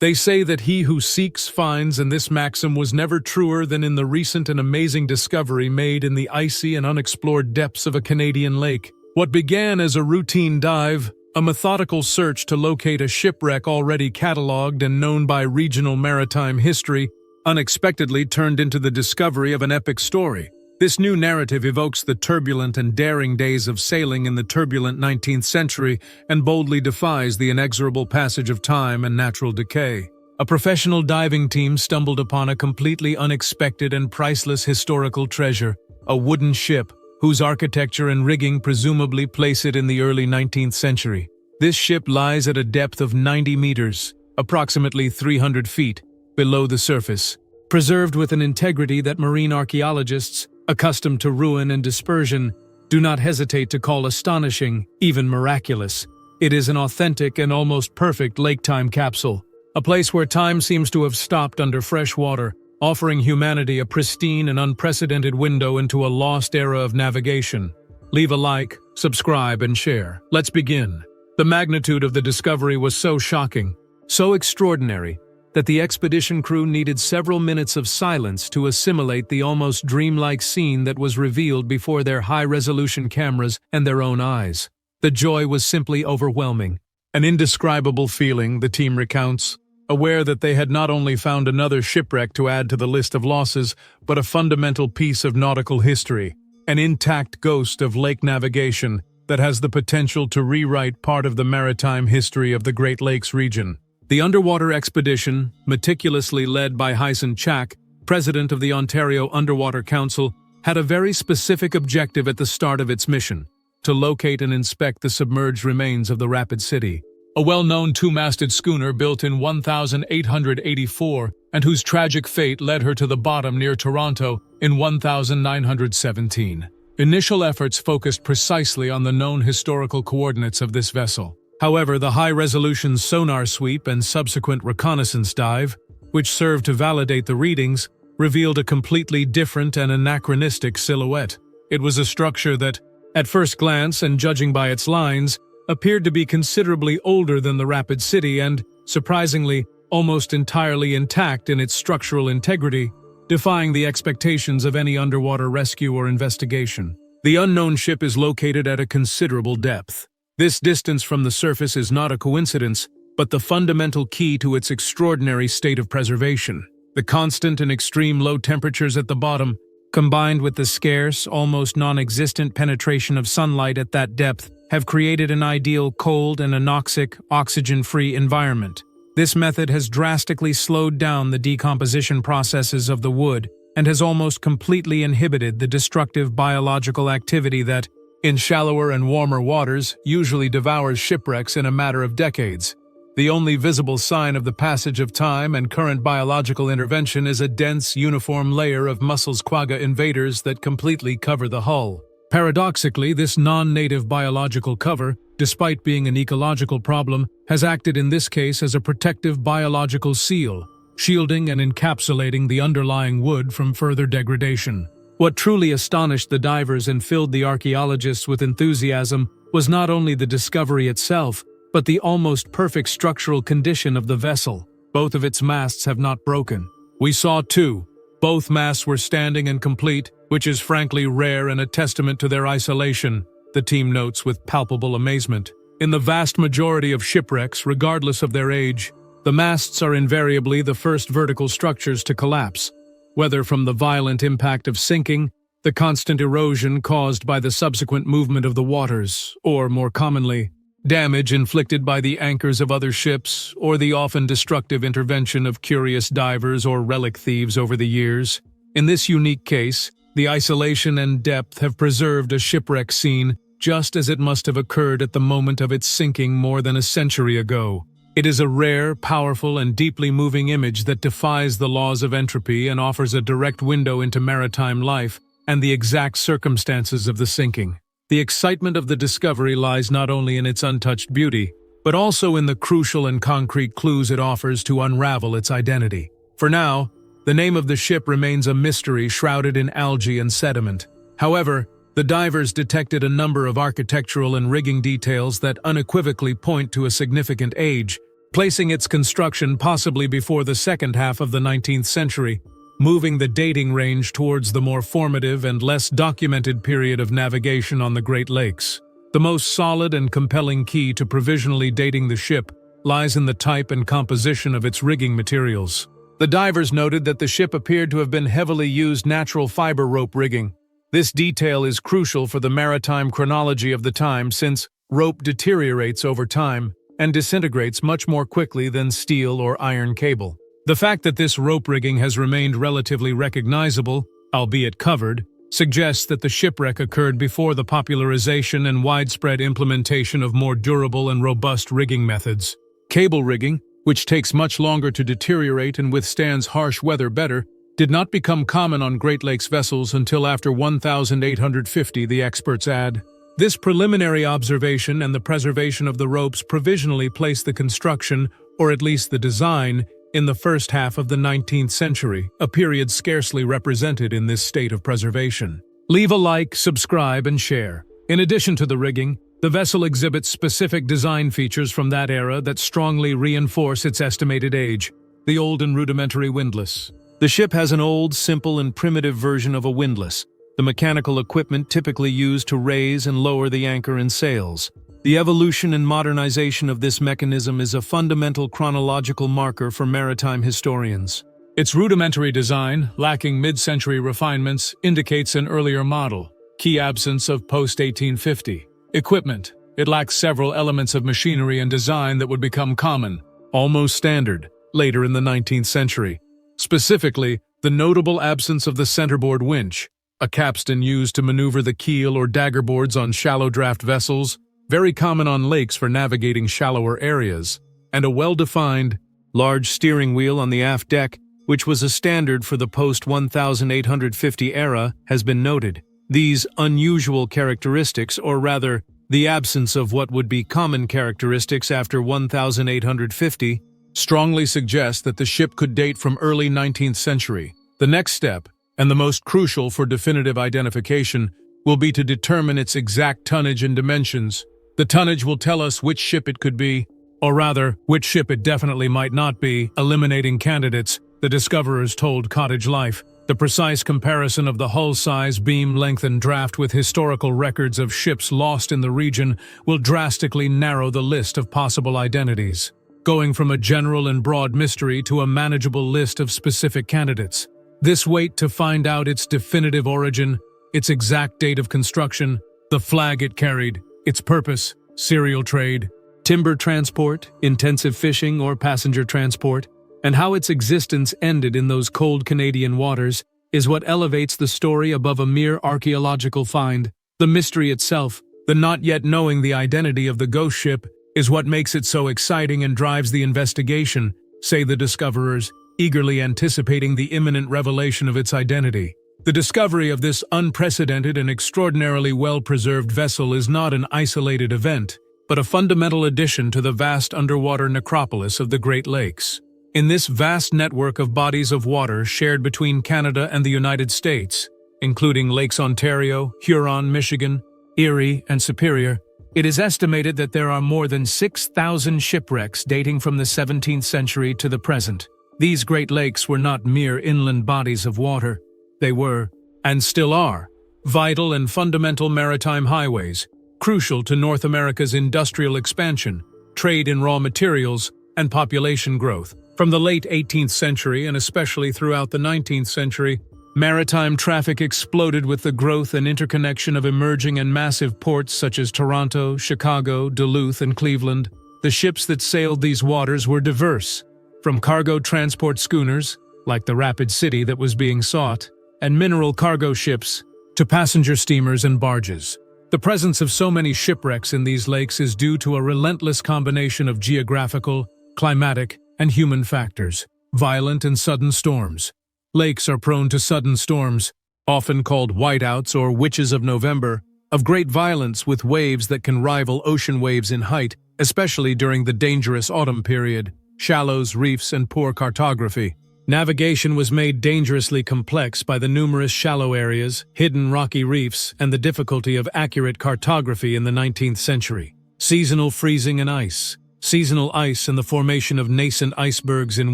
They say that he who seeks finds, and this maxim was never truer than in the recent and amazing discovery made in the icy and unexplored depths of a Canadian lake. What began as a routine dive, a methodical search to locate a shipwreck already catalogued and known by regional maritime history, unexpectedly turned into the discovery of an epic story. This new narrative evokes the turbulent and daring days of sailing in the turbulent 19th century and boldly defies the inexorable passage of time and natural decay. A professional diving team stumbled upon a completely unexpected and priceless historical treasure, a wooden ship, whose architecture and rigging presumably place it in the early 19th century. This ship lies at a depth of 90 meters, approximately 300 feet, below the surface, preserved with an integrity that marine archaeologists, accustomed to ruin and dispersion, do not hesitate to call astonishing, even miraculous. It is an authentic and almost perfect lake-time capsule, a place where time seems to have stopped under fresh water, offering humanity a pristine and unprecedented window into a lost era of navigation. Leave a like, subscribe, and share. Let's begin. The magnitude of the discovery was so shocking, so extraordinary, that the expedition crew needed several minutes of silence to assimilate the almost dreamlike scene that was revealed before their high-resolution cameras and their own eyes. The joy was simply overwhelming. An indescribable feeling, the team recounts, aware that they had not only found another shipwreck to add to the list of losses, but a fundamental piece of nautical history, an intact ghost of lake navigation that has the potential to rewrite part of the maritime history of the Great Lakes region. The underwater expedition, meticulously led by Hyson Chak, president of the Ontario Underwater Council, had a very specific objective at the start of its mission: to locate and inspect the submerged remains of the Rapid City, a well-known two-masted schooner built in 1884 and whose tragic fate led her to the bottom near Toronto in 1917. Initial efforts focused precisely on the known historical coordinates of this vessel. However, the high-resolution sonar sweep and subsequent reconnaissance dive, which served to validate the readings, revealed a completely different and anachronistic silhouette. It was a structure that, at first glance and judging by its lines, appeared to be considerably older than the Rapid City and, surprisingly, almost entirely intact in its structural integrity, defying the expectations of any underwater rescue or investigation. The unknown ship is located at a considerable depth. This distance from the surface is not a coincidence, but the fundamental key to its extraordinary state of preservation. The constant and extreme low temperatures at the bottom, combined with the scarce, almost non-existent penetration of sunlight at that depth, have created an ideal cold and anoxic, oxygen-free environment. This method has drastically slowed down the decomposition processes of the wood and has almost completely inhibited the destructive biological activity that, in shallower and warmer waters, usually devours shipwrecks in a matter of decades. The only visible sign of the passage of time and current biological intervention is a dense, uniform layer of mussels quagga invaders that completely cover the hull. Paradoxically, this non-native biological cover, despite being an ecological problem, has acted in this case as a protective biological seal, shielding and encapsulating the underlying wood from further degradation. What truly astonished the divers and filled the archaeologists with enthusiasm was not only the discovery itself, but the almost perfect structural condition of the vessel. Both of its masts have not broken. We saw two. Both masts were standing and complete, which is frankly rare and a testament to their isolation, the team notes with palpable amazement. In the vast majority of shipwrecks, regardless of their age, the masts are invariably the first vertical structures to collapse, whether from the violent impact of sinking, the constant erosion caused by the subsequent movement of the waters, or, more commonly, damage inflicted by the anchors of other ships, or the often destructive intervention of curious divers or relic thieves over the years. In this unique case, the isolation and depth have preserved a shipwreck scene just as it must have occurred at the moment of its sinking more than a century ago. It is a rare, powerful, and deeply moving image that defies the laws of entropy and offers a direct window into maritime life and the exact circumstances of the sinking. The excitement of the discovery lies not only in its untouched beauty, but also in the crucial and concrete clues it offers to unravel its identity. For now, the name of the ship remains a mystery shrouded in algae and sediment. However, the divers detected a number of architectural and rigging details that unequivocally point to a significant age, placing its construction possibly before the second half of the 19th century, moving the dating range towards the more formative and less documented period of navigation on the Great Lakes. The most solid and compelling key to provisionally dating the ship lies in the type and composition of its rigging materials. The divers noted that the ship appeared to have been heavily used natural fiber rope rigging. This detail is crucial for the maritime chronology of the time since rope deteriorates over time and disintegrates much more quickly than steel or iron cable. The fact that this rope rigging has remained relatively recognizable, albeit covered, suggests that the shipwreck occurred before the popularization and widespread implementation of more durable and robust rigging methods. Cable rigging, which takes much longer to deteriorate and withstands harsh weather better, did not become common on Great Lakes vessels until after 1850, the experts add. This preliminary observation and the preservation of the ropes provisionally place the construction, or at least the design, in the first half of the 19th century, a period scarcely represented in this state of preservation. Leave a like, subscribe, and share. In addition to the rigging, the vessel exhibits specific design features from that era that strongly reinforce its estimated age: the old and rudimentary windlass. The ship has an old, simple, and primitive version of a windlass, the mechanical equipment typically used to raise and lower the anchor and sails. The evolution and modernization of this mechanism is a fundamental chronological marker for maritime historians. Its rudimentary design, lacking mid-century refinements, indicates an earlier model, key absence of post-1850. Equipment. It lacks several elements of machinery and design that would become common, almost standard, later in the 19th century. Specifically, the notable absence of the centerboard winch, a capstan used to maneuver the keel or daggerboards on shallow draft vessels, very common on lakes for navigating shallower areas, and a well-defined, large steering wheel on the aft deck, which was a standard for the post-1850 era, has been noted. These unusual characteristics, or rather, the absence of what would be common characteristics after 1850, strongly suggest that the ship could date from early 19th century. The next step, and the most crucial for definitive identification, will be to determine its exact tonnage and dimensions. The tonnage will tell us which ship it could be, or rather, which ship it definitely might not be, eliminating candidates, the discoverers told Cottage Life. The precise comparison of the hull size, beam length, and draft with historical records of ships lost in the region will drastically narrow the list of possible identities, going from a general and broad mystery to a manageable list of specific candidates. This wait to find out its definitive origin, its exact date of construction, the flag it carried, its purpose, serial trade, timber transport, intensive fishing, or passenger transport, and how its existence ended in those cold Canadian waters, is what elevates the story above a mere archaeological find. The mystery itself, the not yet knowing the identity of the ghost ship, is what makes it so exciting and drives the investigation, say the discoverers, eagerly anticipating the imminent revelation of its identity. The discovery of this unprecedented and extraordinarily well-preserved vessel is not an isolated event, but a fundamental addition to the vast underwater necropolis of the Great Lakes. In this vast network of bodies of water shared between Canada and the United States, including Lakes Ontario, Huron, Michigan, Erie, and Superior, it is estimated that there are more than 6,000 shipwrecks dating from the 17th century to the present. These Great Lakes were not mere inland bodies of water. They were, and still are, vital and fundamental maritime highways, crucial to North America's industrial expansion, trade in raw materials, and population growth. From the late 18th century and especially throughout the 19th century, maritime traffic exploded with the growth and interconnection of emerging and massive ports such as Toronto, Chicago, Duluth, and Cleveland. The ships that sailed these waters were diverse, from cargo transport schooners, like the Rapid City that was being sought, and mineral cargo ships, to passenger steamers and barges. The presence of so many shipwrecks in these lakes is due to a relentless combination of geographical, climatic, and human factors. Violent and sudden storms. Lakes are prone to sudden storms, often called whiteouts or witches of November, of great violence with waves that can rival ocean waves in height, especially during the dangerous autumn period. Shallows, reefs, and poor cartography. Navigation was made dangerously complex by the numerous shallow areas, hidden rocky reefs, and the difficulty of accurate cartography in the 19th century. Seasonal freezing and ice. Seasonal ice and the formation of nascent icebergs in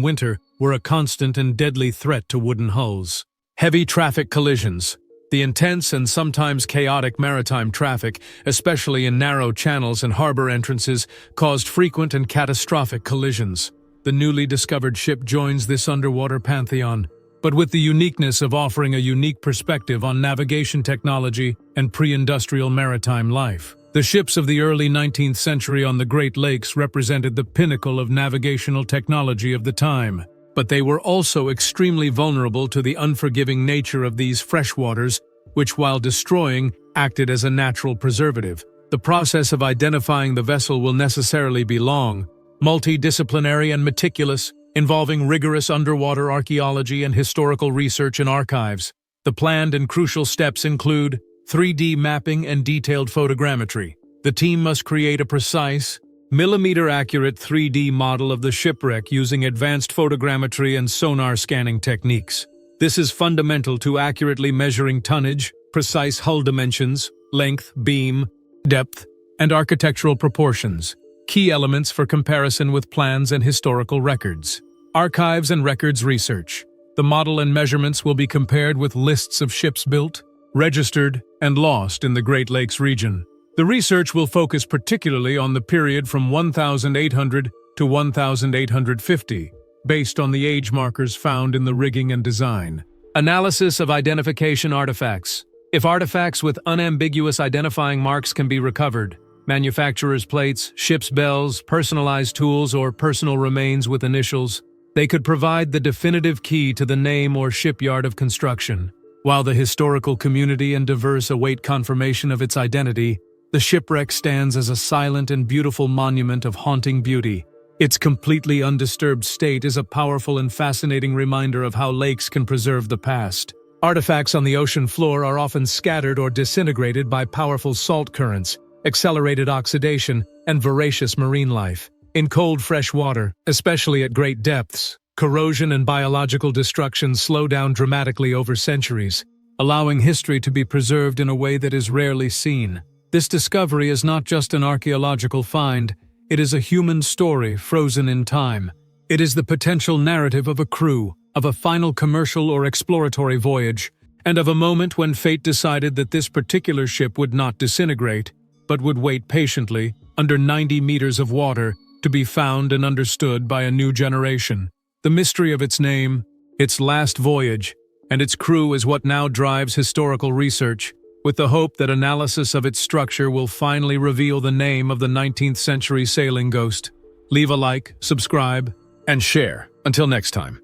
winter were a constant and deadly threat to wooden hulls. Heavy traffic collisions. The intense and sometimes chaotic maritime traffic, especially in narrow channels and harbor entrances, caused frequent and catastrophic collisions. The newly discovered ship joins this underwater pantheon, but with the uniqueness of offering a unique perspective on navigation technology and pre-industrial maritime life. The ships of the early 19th century on the Great Lakes represented the pinnacle of navigational technology of the time, but they were also extremely vulnerable to the unforgiving nature of these freshwaters, which, while destroying, acted as a natural preservative. The process of identifying the vessel will necessarily be long, multidisciplinary and meticulous, involving rigorous underwater archaeology and historical research in archives. The planned and crucial steps include 3D mapping and detailed photogrammetry. The team must create a precise, millimeter-accurate 3D model of the shipwreck using advanced photogrammetry and sonar scanning techniques. This is fundamental to accurately measuring tonnage, precise hull dimensions, length, beam, depth, and architectural proportions, key elements for comparison with plans and historical records. Archives and records research. The model and measurements will be compared with lists of ships built, registered, and lost in the Great Lakes region. The research will focus particularly on the period from 1800 to 1850, based on the age markers found in the rigging and design. Analysis of identification artifacts. If artifacts with unambiguous identifying marks can be recovered, manufacturers' plates, ship's bells, personalized tools, or personal remains with initials, they could provide the definitive key to the name or shipyard of construction. While the historical community and diverse await confirmation of its identity, the shipwreck stands as a silent and beautiful monument of haunting beauty. Its completely undisturbed state is a powerful and fascinating reminder of how lakes can preserve the past. Artifacts on the ocean floor are often scattered or disintegrated by powerful salt currents, accelerated oxidation, and voracious marine life. In cold fresh water, especially at great depths, corrosion and biological destruction slow down dramatically over centuries, allowing history to be preserved in a way that is rarely seen. This discovery is not just an archaeological find, it is a human story frozen in time. It is the potential narrative of a crew, of a final commercial or exploratory voyage, and of a moment when fate decided that this particular ship would not disintegrate, but would wait patiently, under 90 meters of water, to be found and understood by a new generation. The mystery of its name, its last voyage, and its crew is what now drives historical research, with the hope that analysis of its structure will finally reveal the name of the 19th century sailing ghost. Leave a like, subscribe, and share. Until next time.